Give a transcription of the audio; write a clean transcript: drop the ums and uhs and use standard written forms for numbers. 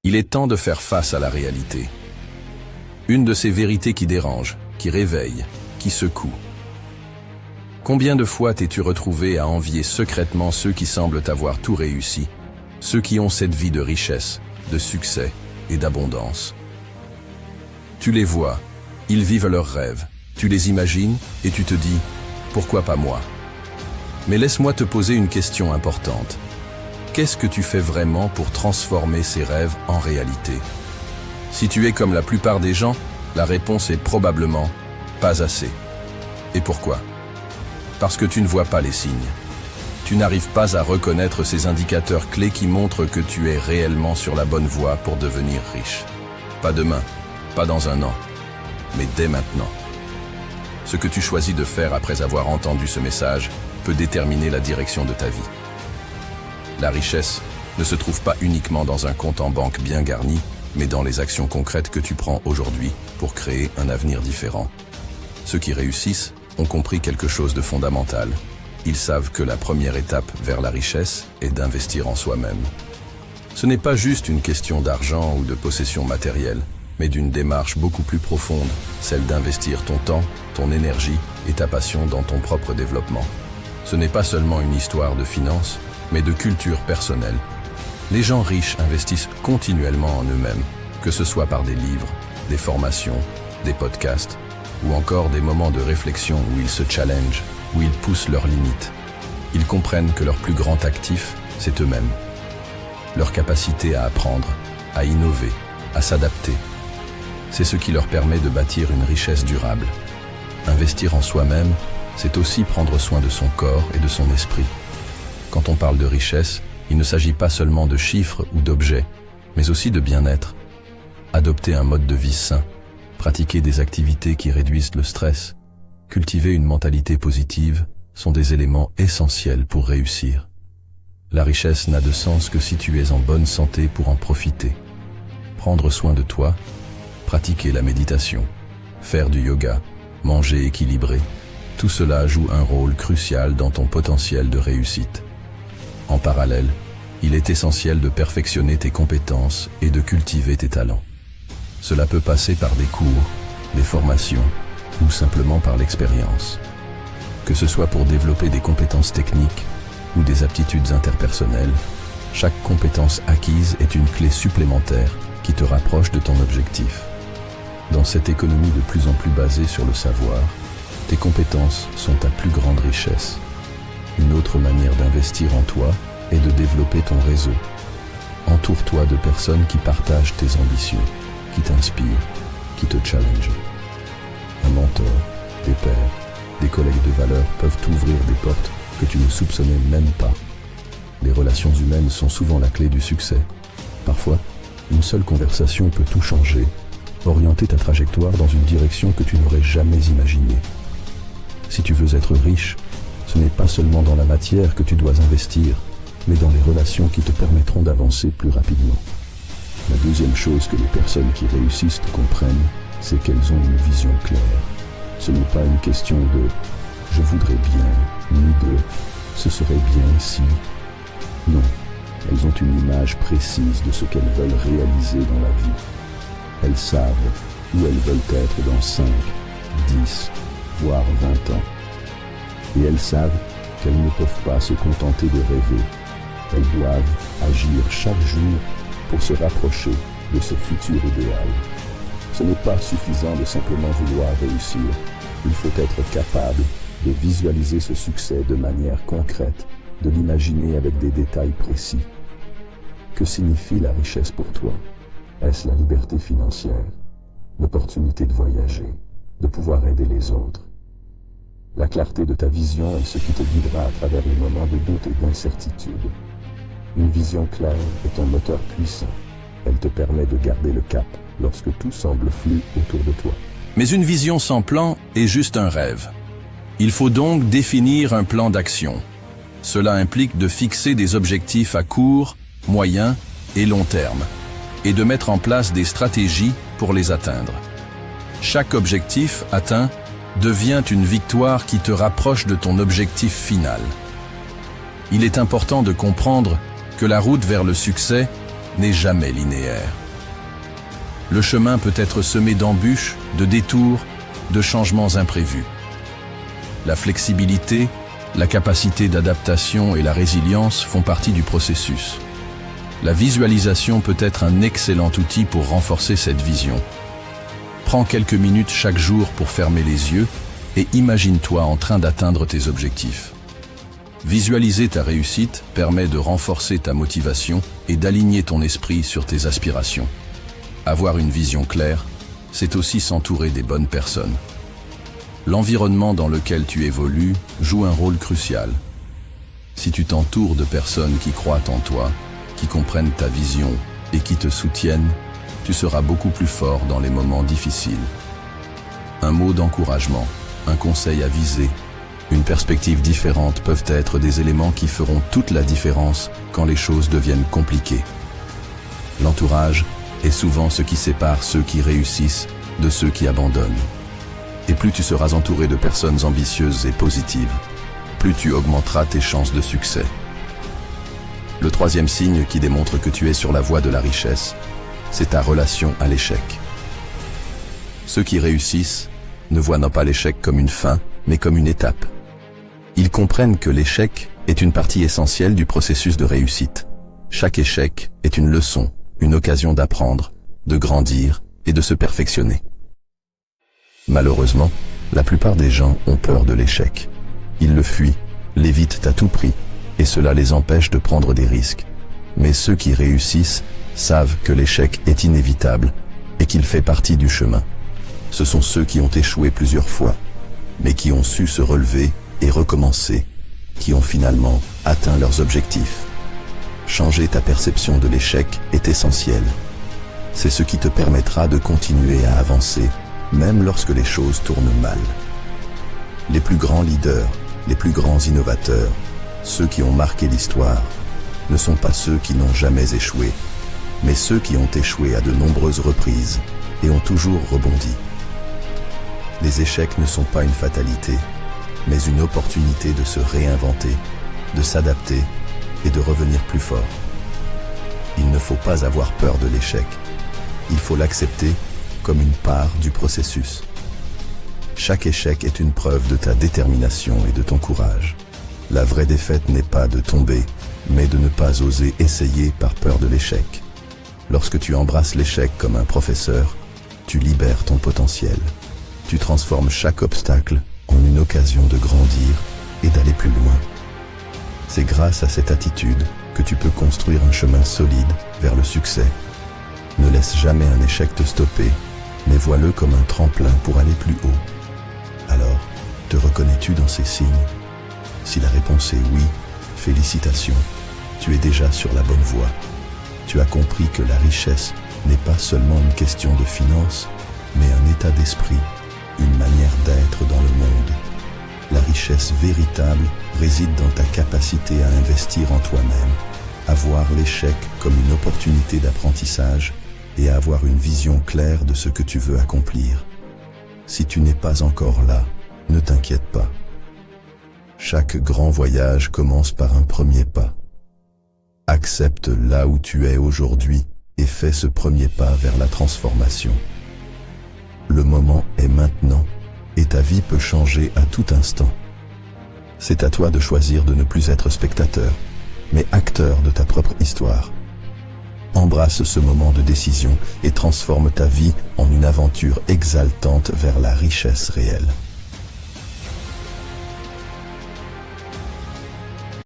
Il est temps de faire face à la réalité. Une de ces vérités qui dérangent, qui réveille, qui secoue. Combien de fois t'es-tu retrouvé à envier secrètement ceux qui semblent avoir tout réussi, ceux qui ont cette vie de richesse, de succès et d'abondance? Tu les vois, ils vivent leurs rêves, tu les imagines et tu te dis « Pourquoi pas moi ?» Mais laisse-moi te poser une question importante. Qu'est-ce que tu fais vraiment pour transformer ces rêves en réalité? Si tu es comme la plupart des gens, la réponse est probablement « pas assez ». Et pourquoi? Parce que tu ne vois pas les signes. Tu n'arrives pas à reconnaître ces indicateurs clés qui montrent que tu es réellement sur la bonne voie pour devenir riche. Pas demain, pas dans un an, mais dès maintenant. Ce que tu choisis de faire après avoir entendu ce message peut déterminer la direction de ta vie. La richesse ne se trouve pas uniquement dans un compte en banque bien garni, mais dans les actions concrètes que tu prends aujourd'hui pour créer un avenir différent. Ceux qui réussissent ont compris quelque chose de fondamental. Ils savent que la première étape vers la richesse est d'investir en soi-même. Ce n'est pas juste une question d'argent ou de possession matérielle, mais d'une démarche beaucoup plus profonde, celle d'investir ton temps, ton énergie et ta passion dans ton propre développement. Ce n'est pas seulement une histoire de finances, mais de culture personnelle. Les gens riches investissent continuellement en eux-mêmes, que ce soit par des livres, des formations, des podcasts, ou encore des moments de réflexion où ils se challengent, où ils poussent leurs limites. Ils comprennent que leur plus grand actif, c'est eux-mêmes. Leur capacité à apprendre, à innover, à s'adapter. C'est ce qui leur permet de bâtir une richesse durable. Investir en soi-même, c'est aussi prendre soin de son corps et de son esprit. Quand on parle de richesse, il ne s'agit pas seulement de chiffres ou d'objets, mais aussi de bien-être. Adopter un mode de vie sain, pratiquer des activités qui réduisent le stress, cultiver une mentalité positive sont des éléments essentiels pour réussir. La richesse n'a de sens que si tu es en bonne santé pour en profiter. Prendre soin de toi, pratiquer la méditation, faire du yoga, manger équilibré, tout cela joue un rôle crucial dans ton potentiel de réussite. En parallèle, il est essentiel de perfectionner tes compétences et de cultiver tes talents. Cela peut passer par des cours, des formations ou simplement par l'expérience. Que ce soit pour développer des compétences techniques ou des aptitudes interpersonnelles, chaque compétence acquise est une clé supplémentaire qui te rapproche de ton objectif. Dans cette économie de plus en plus basée sur le savoir, tes compétences sont ta plus grande richesse. Une autre manière d'investir en toi est de développer ton réseau. Entoure-toi de personnes qui partagent tes ambitions, qui t'inspirent, qui te challengent. Un mentor, des pairs, des collègues de valeur peuvent t'ouvrir des portes que tu ne soupçonnais même pas. Les relations humaines sont souvent la clé du succès. Parfois, une seule conversation peut tout changer, orienter ta trajectoire dans une direction que tu n'aurais jamais imaginée. Si tu veux être riche, ce n'est pas seulement dans la matière que tu dois investir, mais dans les relations qui te permettront d'avancer plus rapidement. La deuxième chose que les personnes qui réussissent comprennent, c'est qu'elles ont une vision claire. Ce n'est pas une question de « je voudrais bien » ni de « ce serait bien si ». Non, elles ont une image précise de ce qu'elles veulent réaliser dans la vie. Elles savent où elles veulent être dans 5, 10, voire 20 ans. Et elles savent qu'elles ne peuvent pas se contenter de rêver. Elles doivent agir chaque jour pour se rapprocher de ce futur idéal. Ce n'est pas suffisant de simplement vouloir réussir. Il faut être capable de visualiser ce succès de manière concrète, de l'imaginer avec des détails précis. Que signifie la richesse pour toi? Est-ce la liberté financière, l'opportunité de voyager, de pouvoir aider les autres? La clarté de ta vision est ce qui te guidera à travers les moments de doute et d'incertitude. Une vision claire est un moteur puissant. Elle te permet de garder le cap lorsque tout semble flou autour de toi. Mais une vision sans plan est juste un rêve. Il faut donc définir un plan d'action. Cela implique de fixer des objectifs à court, moyen et long terme, et de mettre en place des stratégies pour les atteindre. Chaque objectif atteint devient une victoire qui te rapproche de ton objectif final. Il est important de comprendre que la route vers le succès n'est jamais linéaire. Le chemin peut être semé d'embûches, de détours, de changements imprévus. La flexibilité, la capacité d'adaptation et la résilience font partie du processus. La visualisation peut être un excellent outil pour renforcer cette vision. Prends quelques minutes chaque jour pour fermer les yeux et imagine-toi en train d'atteindre tes objectifs. Visualiser ta réussite permet de renforcer ta motivation et d'aligner ton esprit sur tes aspirations. Avoir une vision claire, c'est aussi s'entourer des bonnes personnes. L'environnement dans lequel tu évolues joue un rôle crucial. Si tu t'entoures de personnes qui croient en toi, qui comprennent ta vision et qui te soutiennent, tu seras beaucoup plus fort dans les moments difficiles. Un mot d'encouragement, un conseil avisé, une perspective différente peuvent être des éléments qui feront toute la différence quand les choses deviennent compliquées. L'entourage est souvent ce qui sépare ceux qui réussissent de ceux qui abandonnent. Et plus tu seras entouré de personnes ambitieuses et positives, plus tu augmenteras tes chances de succès. Le troisième signe qui démontre que tu es sur la voie de la richesse, c'est ta relation à l'échec. Ceux qui réussissent ne voient non pas l'échec comme une fin, mais comme une étape. Ils comprennent que l'échec est une partie essentielle du processus de réussite. Chaque échec est une leçon, une occasion d'apprendre, de grandir et de se perfectionner. Malheureusement, la plupart des gens ont peur de l'échec. Ils le fuient, l'évitent à tout prix, et cela les empêche de prendre des risques. Mais ceux qui réussissent savent que l'échec est inévitable et qu'il fait partie du chemin. Ce sont ceux qui ont échoué plusieurs fois, mais qui ont su se relever et recommencer, qui ont finalement atteint leurs objectifs. Changer ta perception de l'échec est essentiel. C'est ce qui te permettra de continuer à avancer, même lorsque les choses tournent mal. Les plus grands leaders, les plus grands innovateurs, ceux qui ont marqué l'histoire, ne sont pas ceux qui n'ont jamais échoué, mais ceux qui ont échoué à de nombreuses reprises et ont toujours rebondi. Les échecs ne sont pas une fatalité, mais une opportunité de se réinventer, de s'adapter et de revenir plus fort. Il ne faut pas avoir peur de l'échec. Il faut l'accepter comme une part du processus. Chaque échec est une preuve de ta détermination et de ton courage. La vraie défaite n'est pas de tomber, mais de ne pas oser essayer par peur de l'échec. Lorsque tu embrasses l'échec comme un professeur, tu libères ton potentiel. Tu transformes chaque obstacle en une occasion de grandir et d'aller plus loin. C'est grâce à cette attitude que tu peux construire un chemin solide vers le succès. Ne laisse jamais un échec te stopper, mais vois-le comme un tremplin pour aller plus haut. Alors, te reconnais-tu dans ces signes? Si la réponse est oui, félicitations, tu es déjà sur la bonne voie. Tu as compris que la richesse n'est pas seulement une question de finances, mais un état d'esprit, une manière d'être dans le monde. La richesse véritable réside dans ta capacité à investir en toi-même, à voir l'échec comme une opportunité d'apprentissage et à avoir une vision claire de ce que tu veux accomplir. Si tu n'es pas encore là, ne t'inquiète pas. Chaque grand voyage commence par un premier pas. Accepte là où tu es aujourd'hui et fais ce premier pas vers la transformation. Le moment est maintenant et ta vie peut changer à tout instant. C'est à toi de choisir de ne plus être spectateur, mais acteur de ta propre histoire. Embrasse ce moment de décision et transforme ta vie en une aventure exaltante vers la richesse réelle.